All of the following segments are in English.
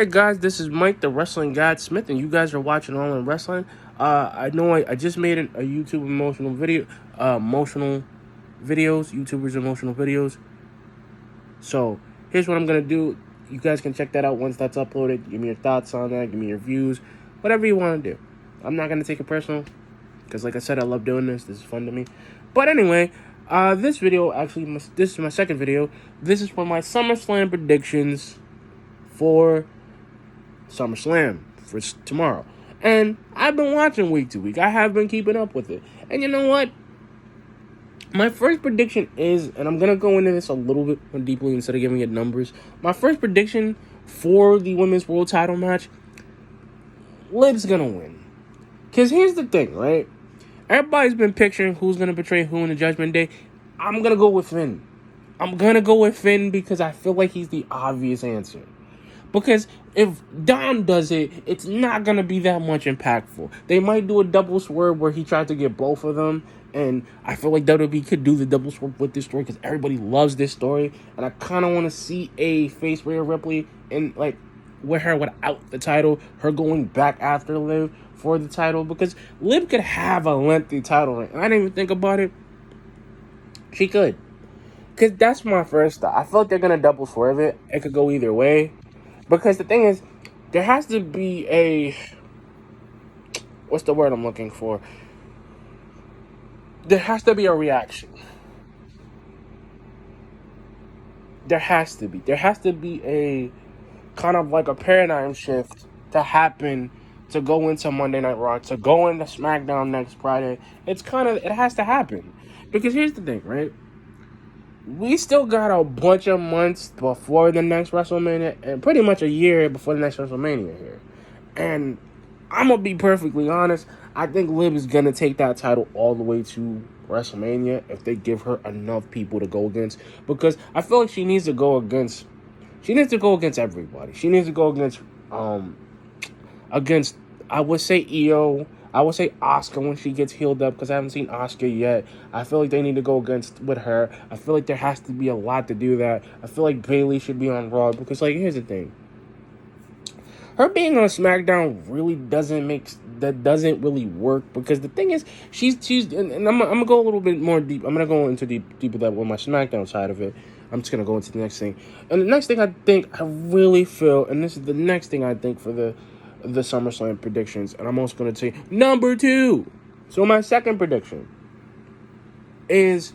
Hey guys, this is Mike, the Wrestling God Smith, and you guys are watching All In Wrestling. I know I just made a YouTube emotional video, emotional videos, YouTubers emotional videos. So here's what I'm gonna do. You guys can check that out once that's uploaded. Give me your thoughts on that. Give me your views, whatever you want to do. I'm not gonna take it personal because, like I said, I love doing this. This is fun to me. But anyway, this video this is my second video. This is for my Summerslam predictions for Summerslam for tomorrow. And I've been watching week to week. I have been keeping up with it. And you know what? My first prediction is, and I'm going to go into this a little bit more deeply instead of giving it numbers. My first prediction for the women's world title match, Liv's going to win. Because here's the thing, right? Everybody's been picturing who's going to betray who in the Judgment Day. I'm going to go with Finn. I'm going to go with Finn because I feel like he's the obvious answer. Because if Dom does it, it's not going to be that much impactful. They might do a double swerve where he tried to get both of them. And I feel like WWE could do the double swerve with this story because everybody loves this story. And I kind of want to see a face Rhea Ripley and like with her without the title, her going back after Liv for the title. Because Liv could have a lengthy title reign. And I didn't even think about it. She could. Because that's my first thought. I feel like they're going to double swerve it. It could go either way. Because the thing is, there has to be a... What's the word I'm looking for? There has to be a reaction. There has to be. There has to be a kind of like a paradigm shift to happen to go into Monday Night Raw, to go into SmackDown next Friday. It has to happen. Because here's the thing, right? We still got a bunch of months before the next WrestleMania, and pretty much a year before the next WrestleMania here. And I'm going to be perfectly honest, I think Liv is going to take that title all the way to WrestleMania if they give her enough people to go against. Because I feel like she needs to go against everybody. She needs to go against, I would say, Io. I would say Asuka when she gets healed up because I haven't seen Asuka yet. I feel like they need to go with her. I feel like there has to be a lot to do that. I feel like Bayley should be on Raw because, like, here's the thing. Her being on SmackDown really doesn't really work because the thing is, she's and I'm gonna go a little bit more deep. I'm gonna go into deep with that with my SmackDown side of it. I'm just gonna go into the next thing. And the next thing I really feel, and this is the next thing I think for the SummerSlam predictions, and I'm also going to say number 2. So my second prediction is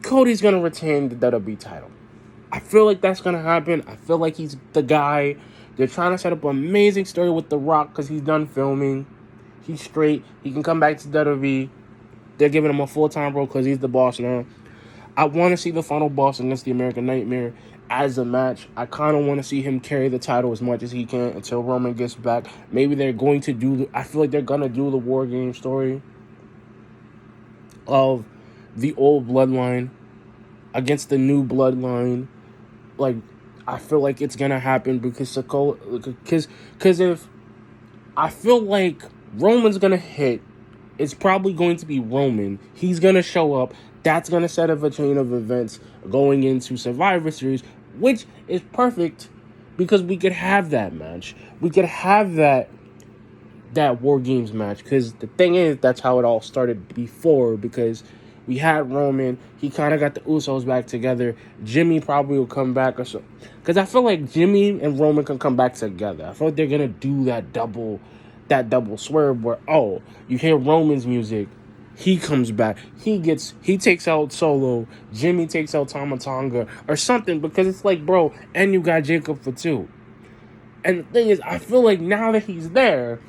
Cody's going to retain the WWE title. I feel like that's going to happen. I feel like he's the guy. They're trying to set up an amazing story with The Rock because he's done filming. He's straight. He can come back to WWE. They're giving him a full-time role because he's the boss now. I want to see the final boss against the American Nightmare as a match. I kind of want to see him carry the title as much as he can until Roman gets back. Maybe they're going to I feel like they're going to do the War Game story of the old bloodline against the new bloodline. Like, I feel like it's going to happen because if I feel like Roman's going to hit, it's probably going to be Roman. He's going to show up. That's going to set up a chain of events going into Survivor Series, which is perfect because we could have that match. We could have that War Games match because the thing is, that's how it all started before because we had Roman. He kind of got the Usos back together. Jimmy probably will come back or so. Because I feel like Jimmy and Roman can come back together. I feel like they're going to do that double swerve where, you hear Roman's music. He comes back. He takes out Solo. Jimmy takes out Tama Tonga or something because it's like, bro, and you got Jacob for 2. And the thing is, I feel like now that he's there,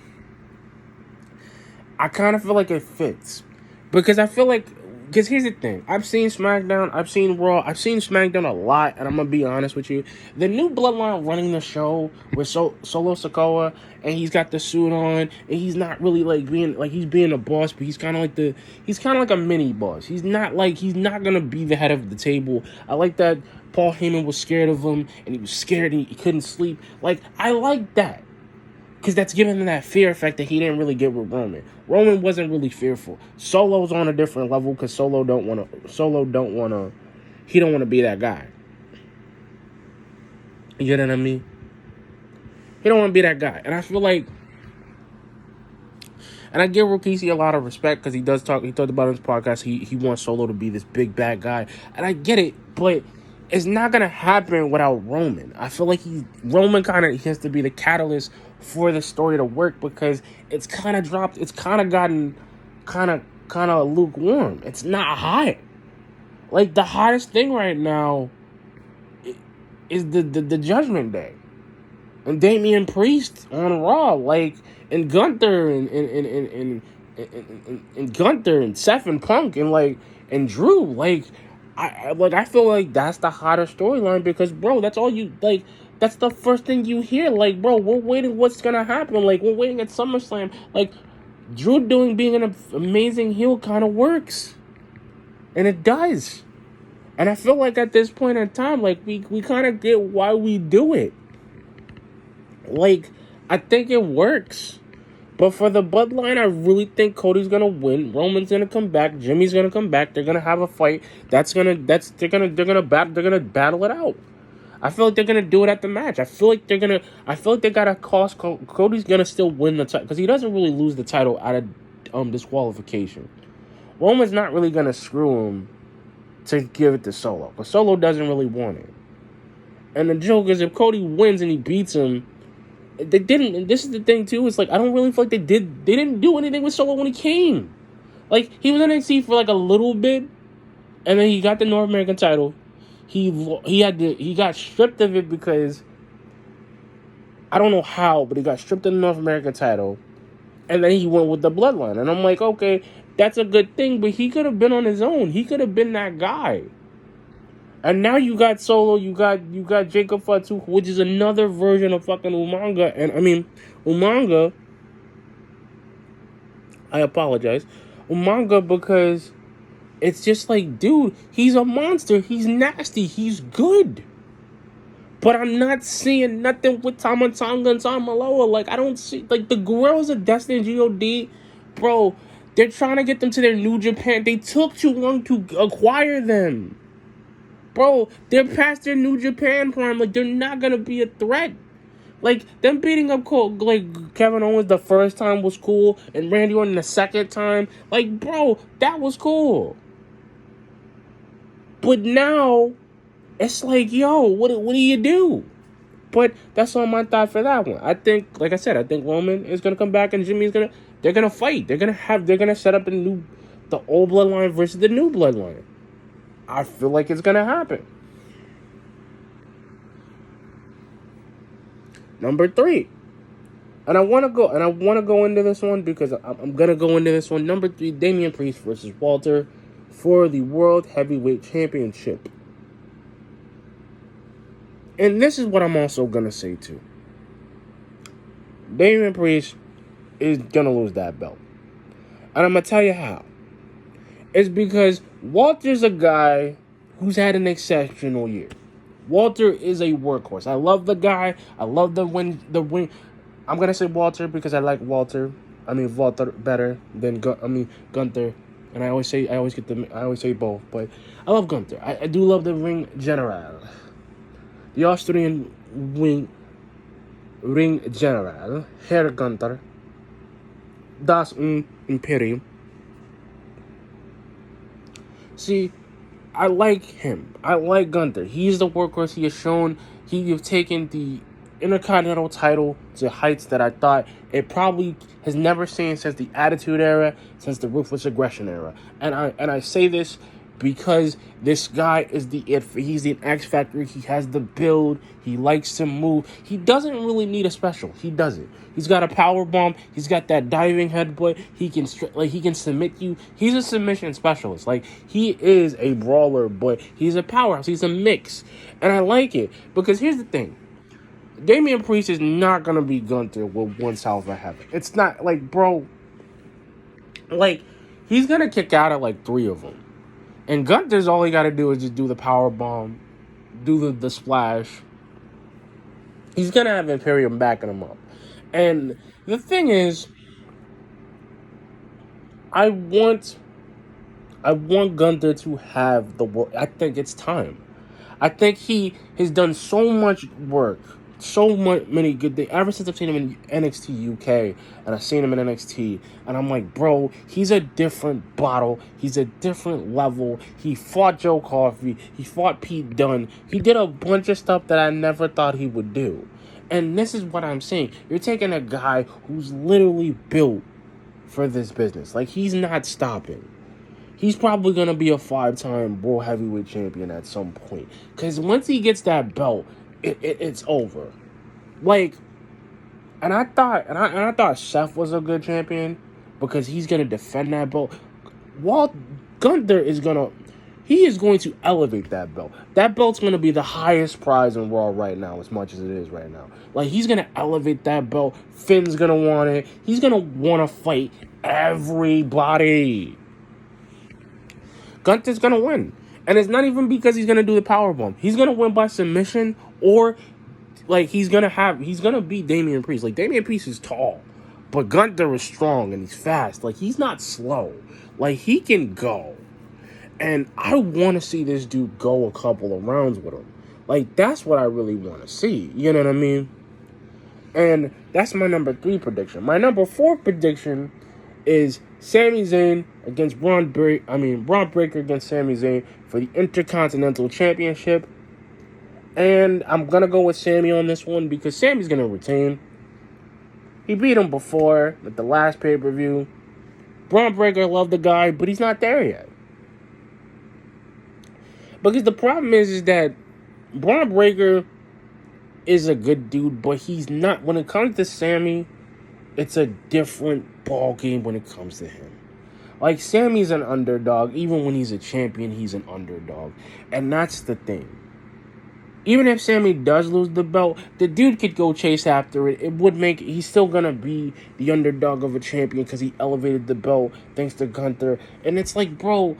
I kind of feel like it fits. Because here's the thing. I've seen SmackDown. I've seen Raw. I've seen SmackDown a lot. And I'm going to be honest with you. The new bloodline running the show with Solo Sikoa. And he's got the suit on. And he's not really he's being a boss. But he's kind of like a mini boss. He's not going to be the head of the table. I like that Paul Heyman was scared of him. And he was scared and he couldn't sleep. Like, I like that. Because that's giving him that fear effect that he didn't really get with Roman. Roman wasn't really fearful. Solo's on a different level because he don't want to be that guy. You know what I mean? He don't want to be that guy. And I feel like, and I give Rikishi a lot of respect because he does talk. He talked about in his podcast. He wants Solo to be this big bad guy, and I get it, but it's not gonna happen without Roman. I feel like Roman kind of has to be the catalyst for the story to work because it's kind of dropped. It's kind of gotten kind of lukewarm. It's not hot. Like the hottest thing right now is the Judgment Day. And Damian Priest on Raw, like, and Gunther and Gunther and Seth and Punk and Drew, like, I feel like that's the hottest storyline because, bro, that's all you like. That's the first thing you hear, like, bro. We're waiting. What's gonna happen? Like, we're waiting at SummerSlam. Like, Drew being an amazing heel kind of works, and it does. And I feel like at this point in time, like, we kind of get why we do it. Like, I think it works. But for the bloodline, I really think Cody's gonna win. Roman's gonna come back. Jimmy's gonna come back. They're gonna have a fight. They're gonna battle it out. I feel like they're gonna do it at the match. I feel like they gotta cost Cody's gonna still win the title because he doesn't really lose the title out of disqualification. Roman's not really gonna screw him to give it to Solo because Solo doesn't really want it. And the joke is if Cody wins and he beats him. They didn't, and this is the thing too. It's like I don't really feel like they didn't do anything with Solo when he came. Like he was in NXT for like a little bit, and then he got the North American title. He got stripped of it because I don't know how, but he got stripped of the North American title, and then he went with the Bloodline. And I'm like, okay, that's a good thing, but he could have been on his own. He could have been that guy. And now you got Solo, you got Jacob Fatu, which is another version of fucking Umaga. And I mean, Umaga, I apologize. Umaga because it's just like, dude, he's a monster. He's nasty. He's good. But I'm not seeing nothing with Tama Tonga and Tamaloa. Like, I don't see, like, the Guerrillas of Destiny and G.O.D., bro, they're trying to get them to their New Japan. They took too long to acquire them. Bro, they're past their New Japan prime. Like, they're not going to be a threat. Like, them beating up like Kevin Owens the first time was cool, and Randy Orton the second time. Like, bro, that was cool. But now, it's like, yo, what do you do? But that's all my thought for that one. I think, like I said, I think Roman is going to come back, and they're going to fight. They're going to set up the old bloodline versus the new bloodline. I feel like it's gonna happen. Number 3, and I want to go into this one because I'm gonna go into this one. Number 3, Damian Priest versus Walter for the World Heavyweight Championship. And this is what I'm also gonna say too. Damian Priest is gonna lose that belt, and I'm gonna tell you how. It's because Walter's a guy who's had an exceptional year. Walter is a workhorse. I love the guy. I love the win. I'm gonna say Walter because I like Walter. I mean Walter better than Gunther. And I always say both, but I love Gunther. I do love the ring general, the Austrian ring general, Herr Gunther, das Imperium. See, I like him. I like Gunther. He's the workhorse. He has shown he's taken the Intercontinental title to heights that I thought it probably has never seen since the Attitude Era, since the Ruthless Aggression Era. And I say this because this guy is he's the X Factor. He has the build. He likes to move. He doesn't really need a special. He doesn't. He's got a power bomb. He's got that diving headbutt. He can submit you. He's a submission specialist. Like, he is a brawler, but he's a powerhouse. He's a mix. And I like it because here's the thing. Damian Priest is not going to be Gunther with one South of Heaven. It's not, like, bro, like, he's going to kick out of, like, 3 of them. And Gunther's all he got to do is just do the power bomb, do the splash. He's going to have Imperium backing him up. And the thing is, I want Gunther to have the world. I think it's time. I think he has done so much work, many good things ever since I've seen him in NXT UK and I've seen him in NXT, and I'm like, bro, he's a different bottle. He's a different level. He fought Joe Coffey. He fought Pete Dunne. He did a bunch of stuff that I never thought he would do. And this is what I'm saying. You're taking a guy who's literally built for this business. Like, he's not stopping. He's probably going to be a 5-time world heavyweight champion at some point. Because once he gets that belt, it's over. Like, and I thought Seth was a good champion because he's going to defend that belt. Gunther is going to elevate that belt. That belt's going to be the highest prize in Raw right now, as much as it is right now. Like, he's going to elevate that belt. Finn's going to want it. He's going to want to fight everybody. Gunther's going to win. And it's not even because he's going to do the powerbomb. He's going to win by submission, or like he's going to beat Damian Priest. Like, Damian Priest is tall, but Gunther is strong and he's fast. Like, he's not slow. Like, he can go. And I want to see this dude go a couple of rounds with him. Like, that's what I really want to see. You know what I mean? And that's my number 3 prediction. My number 4 prediction is Sami Zayn against Braun Breaker against Sami Zayn for the Intercontinental Championship. And I'm going to go with Sami on this one because Sami's going to retain. He beat him before at the last pay-per-view. Braun Breaker loved the guy, but he's not there yet. Because the problem is that Braun Breaker is a good dude, but he's not. When it comes to Sami, it's a different ball game when it comes to him. Like, Sami's an underdog. Even when he's a champion, he's an underdog. And that's the thing. Even if Sami does lose the belt, the dude could go chase after it. He's still going to be the underdog of a champion because he elevated the belt thanks to Gunther. And it's like, bro,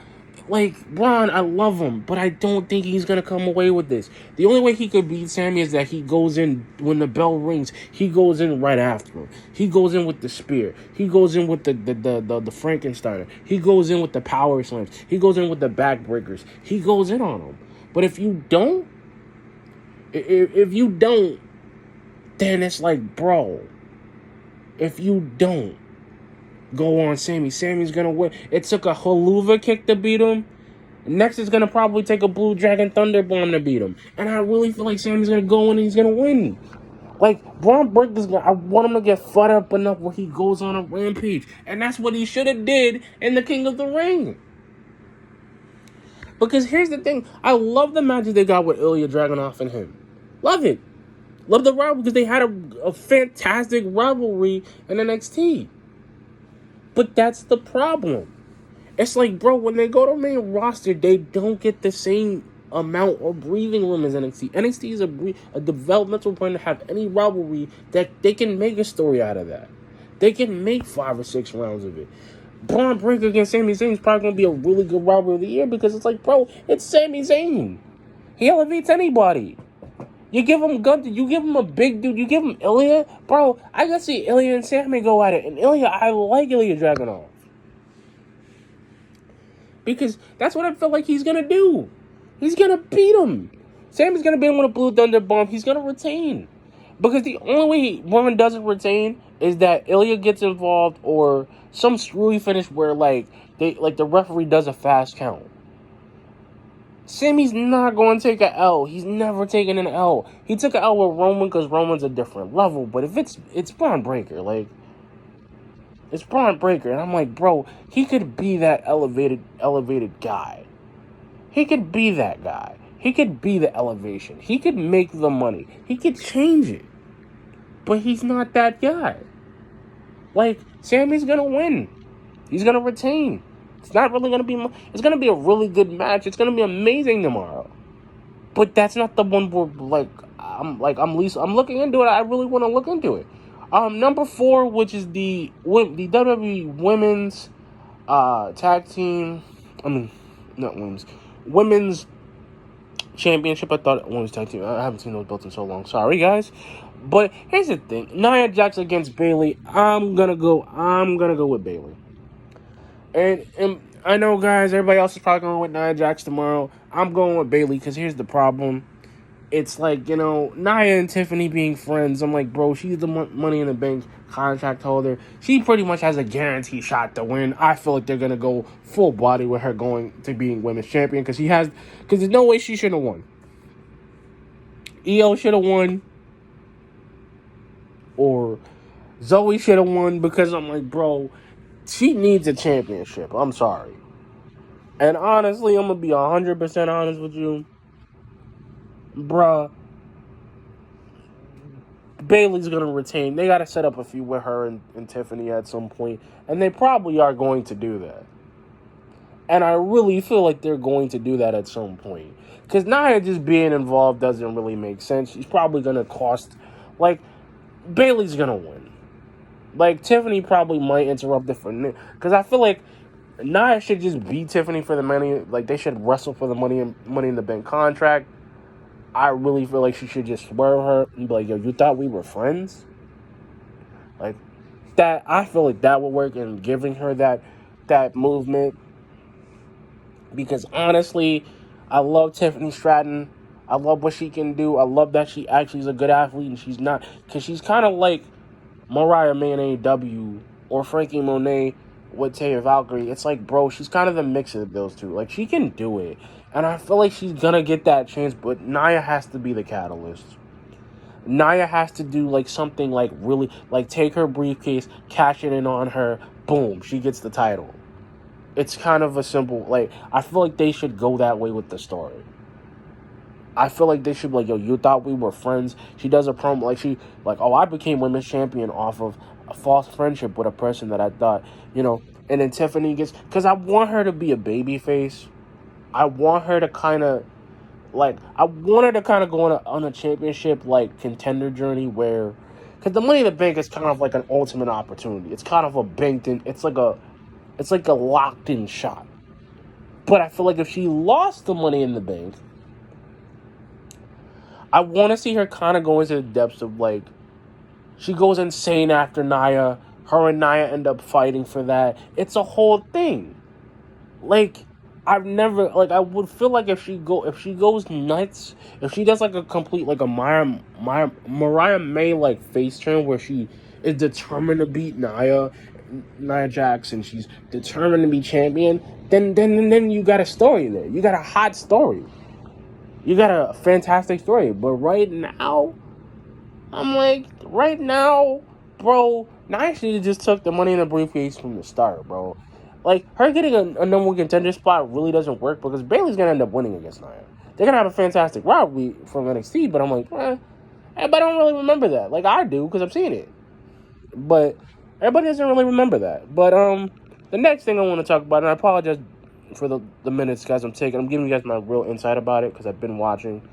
like, Braun, I love him, but I don't think he's going to come away with this. The only way he could beat Sami is that he goes in, when the bell rings, he goes in right after him. He goes in with the spear. He goes in with the Frankensteiner. He goes in with the power slams. He goes in with the backbreakers. He goes in on him. But if you don't, then it's like, bro, if you don't go on Sami, Sami's going to win. It took a haluva kick to beat him. Next is going to probably take a Blue Dragon Thunder Bomb to beat him. And I really feel like Sami's going to go in and he's going to win. Like, Braun Breaker's I want him to get fed up enough where he goes on a rampage. And that's what he should have did in the King of the Ring. Because here's the thing. I love the matches they got with Ilya Dragunov and him. Love it. Love the rivalry because they had a fantastic rivalry in NXT. But that's the problem. It's like, bro, when they go to main roster, they don't get the same amount of breathing room as NXT. NXT is a developmental point to have any rivalry that they can make a story out of that. They can make 5 or 6 rounds of it. Braun Breaker against Sami Zayn is probably going to be a really good rivalry of the year because it's like, bro, it's Sami Zayn. He elevates anybody. You give him Gunther, you give him a big dude, you give him Ilya. Bro, I got to see Ilya and Sami go at it. And I like Ilya Dragunov. Because that's what I feel like he's going to do. He's going to beat him. Sami's going to beat him with a Blue Thunder Bomb. He's going to retain. Because the only way Braun doesn't retain is that Ilya gets involved or some screwy finish where the referee does a fast count. Sami's not going to take an L. He's never taken an L. He took an L with Roman because Roman's a different level. But if it's Braun Breaker, it's Braun Breaker, and I'm like, bro, he could be that elevated guy. He could be that guy. He could be the elevation. He could make the money. He could change it. But he's not that guy. Like, Sami's gonna win. He's gonna retain. It's not really going to be... It's going to be a really good match. It's going to be amazing tomorrow. But that's not the one where, I'm looking into it. I really want to look into it. Number 4, which is the WWE Women's Tag Team... not women's. Women's Championship. I thought Women's Tag Team. I haven't seen those belts in so long. Sorry, guys. But here's the thing. Nia Jax against Bayley. I'm gonna go with Bayley. And I know, guys. Everybody else is probably going with Nia Jax tomorrow. I'm going with Bayley because here's the problem. It's like, Nia and Tiffany being friends. I'm like, bro, she's the Money in the Bank contract holder. She pretty much has a guaranteed shot to win. I feel like they're gonna go full body with her going to being women's champion because there's no way she should have won. Io should have won, or Zoe should have won because I'm like, bro, she needs a championship. I'm sorry. And honestly, I'm gonna be 100% honest with you, bruh. Bayley's gonna retain. They gotta set up a feud with her and Tiffany at some point, and they probably are going to do that. And I really feel like they're going to do that at some point. Because Nia just being involved doesn't really make sense. She's probably gonna cost, like, Bayley's gonna win. Like, Tiffany probably might interrupt it for, because I feel like Nia should just beat Tiffany for the money. Like, they should wrestle for the money in the bank contract. I really feel like she should just swerve her and be like, yo, you thought we were friends? Like, that, I feel like that would work in giving her that movement. Because honestly, I love Tiffany Stratton. I love what she can do. I love that she actually is a good athlete and she's not, because she's kind of like Mariah May in AEW or Frankie Monet with Taya Valkyrie. It's like, bro, she's kind of the mix of those two. Like, she can do it. And I feel like she's going to get that chance, but Nia has to be the catalyst. Nia has to do, like, something, like, really, like, take her briefcase, cash it in on her, boom, she gets the title. It's kind of a simple, like, I feel like they should go that way with the story. I feel like they should be like, yo, you thought we were friends? She does a promo, oh, I became women's champion off of a false friendship with a person that I thought, and then Tiffany gets, because I want her to be a baby face. I want her to kind of, go on a championship, like, contender journey where, because the Money in the Bank is kind of like an ultimate opportunity. It's kind of a banked in, it's like a locked in shot. But I feel like if she lost the Money in the Bank, I want to see her kind of go into the depths of, like, she goes insane after Nia. Her and Nia end up fighting for that. It's a whole thing. Like, I've never, like, I would feel like if she goes nuts, if she does, like, a complete, like, a Mariah May, like, face turn where she is determined to beat Nia Jax, and she's determined to be champion, then you got a story there. You got a hot story. You got a fantastic story. But right now, I'm like, bro, Nia should have just took the Money in the briefcase from the start, bro. Like, her getting a number one contender spot really doesn't work because Bayley's going to end up winning against Nia. They're going to have a fantastic rivalry from NXT, but I'm like, but I don't really remember that. Like, I do because I've seen it. But everybody doesn't really remember that. But the next thing I want to talk about, and I apologize for the minutes, guys, I'm giving you guys my real insight about it because I've been watching.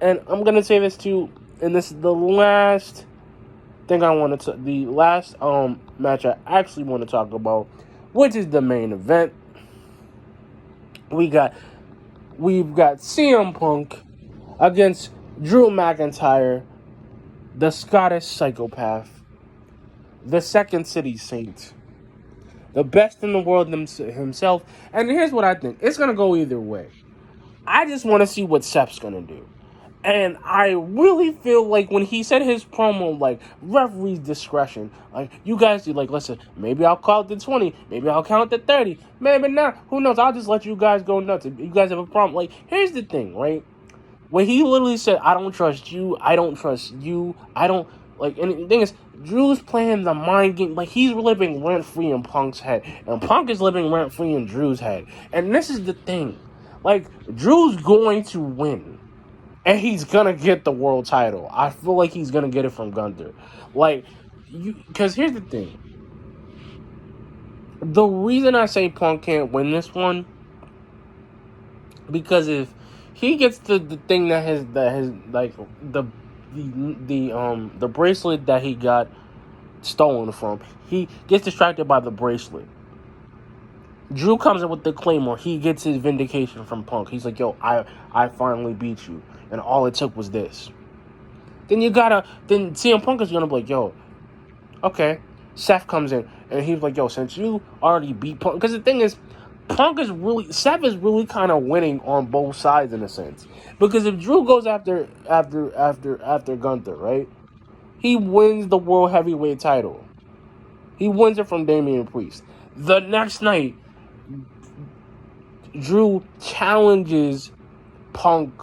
And I'm going to say this too, and this is the last thing I want to, the last match I actually want to talk about, which is the main event. We've got CM Punk against Drew McIntyre, the Scottish psychopath, the Second City Saint, the best in the world himself. And here's what I think. It's going to go either way. I just want to see what Seth's going to do. And I really feel like when he said his promo, like, referee's discretion, like, you guys do, like, listen, maybe I'll count to 20, maybe I'll count to 30, maybe not, who knows, I'll just let you guys go nuts. If you guys have a problem, like, here's the thing, right? When he literally said, I don't trust you, I don't trust you, I don't, like, and the thing is, Drew's playing the mind game, like, he's living rent-free in Punk's head, and Punk is living rent-free in Drew's head. And this is the thing, like, Drew's going to win. And he's going to get the world title. I feel like he's going to get it from Gunther. Like, because here's the thing. The reason I say Punk can't win this one, because if he gets the thing that has like the bracelet that he got stolen from, he gets distracted by the bracelet. Drew comes in with the Claymore. He gets his vindication from Punk. He's like, yo, I finally beat you. And all it took was this. Then CM Punk is going to be like, yo, okay. Seth comes in. And he's like, yo, since you already beat Punk. Because the thing is, Seth is really kind of winning on both sides in a sense. Because if Drew goes after Gunther, right? He wins the World Heavyweight title. He wins it from Damian Priest. The next night, Drew challenges Punk.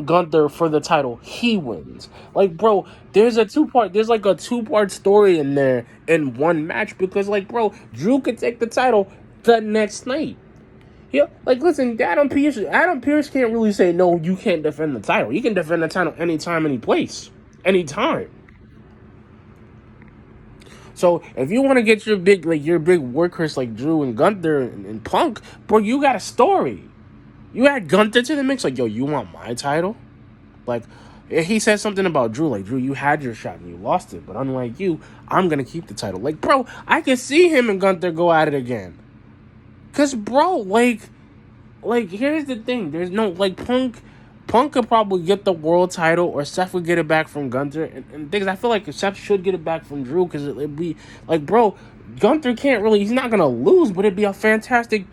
Gunther for the title. He wins. Like, bro, there's like a two-part story in there in one match because, like, bro, Drew could take the title the next night. Yeah, like, listen, Adam Pearce can't really say, no, you can't defend the title. You can defend the title anytime, any place. Anytime. So if you want to get your big workhorse like Drew and Gunther and Punk, bro, you got a story. You add Gunther to the mix, like, yo, you want my title? Like, he said something about Drew, like, Drew, you had your shot and you lost it, but unlike you, I'm gonna keep the title. Like, bro, I can see him and Gunther go at it again. Cause, bro, like, here's the thing. There's no, like, Punk could probably get the world title, or Seth would get it back from Gunther. And things, I feel like Seth should get it back from Drew, because it'd be, like, bro, Gunther can't really, he's not going to lose, but it'd be a fantastic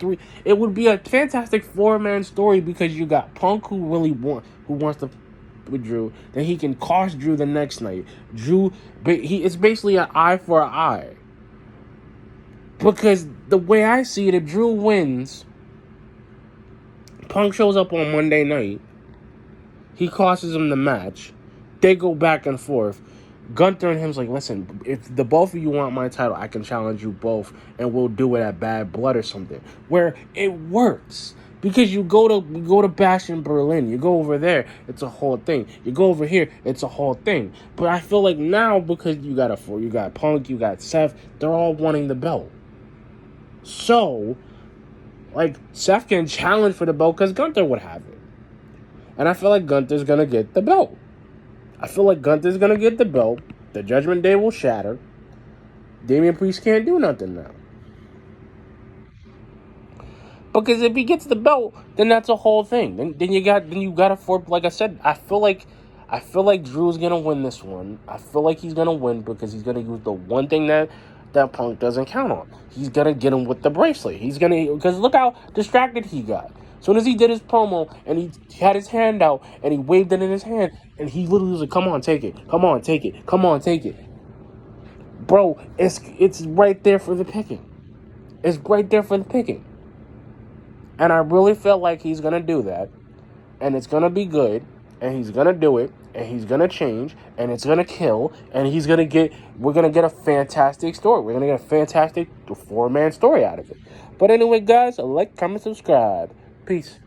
it would be a fantastic four-man story, because you got Punk who wants to with Drew, then he can cost Drew the next night. It's basically an eye for an eye. Because the way I see it, if Drew wins, Punk shows up on Monday night, he costs him the match, they go back and forth. Gunther and him's like, listen, if the both of you want my title, I can challenge you both, and we'll do it at Bad Blood or something, where it works. Because you go to Bash in Berlin, you go over there, it's a whole thing. You go over here, it's a whole thing. But I feel like now, because you got Punk, you got Seth, they're all wanting the belt. So, like, Seth can challenge for the belt because Gunther would have it. And I feel like Gunther's gonna get the belt. The Judgment Day will shatter. Damian Priest can't do nothing now. Because if he gets the belt, then that's a whole thing. Then you got to, like I said, I feel like Drew's gonna win this one. I feel like he's gonna win because he's gonna use the one thing that Punk doesn't count on. He's gonna get him with the bracelet. Because look how distracted he got. As soon as he did his promo and he had his hand out and he waved it in his hand and he literally was like, come on, take it. Come on, take it. Come on, take it. Bro, it's right there for the picking. It's right there for the picking. And I really feel like he's going to do that. And it's going to be good. And he's going to do it. And he's going to change. And it's going to kill. And we're going to get a fantastic story. We're going to get a fantastic 4-man story out of it. But anyway, guys, like, comment, subscribe. Peace.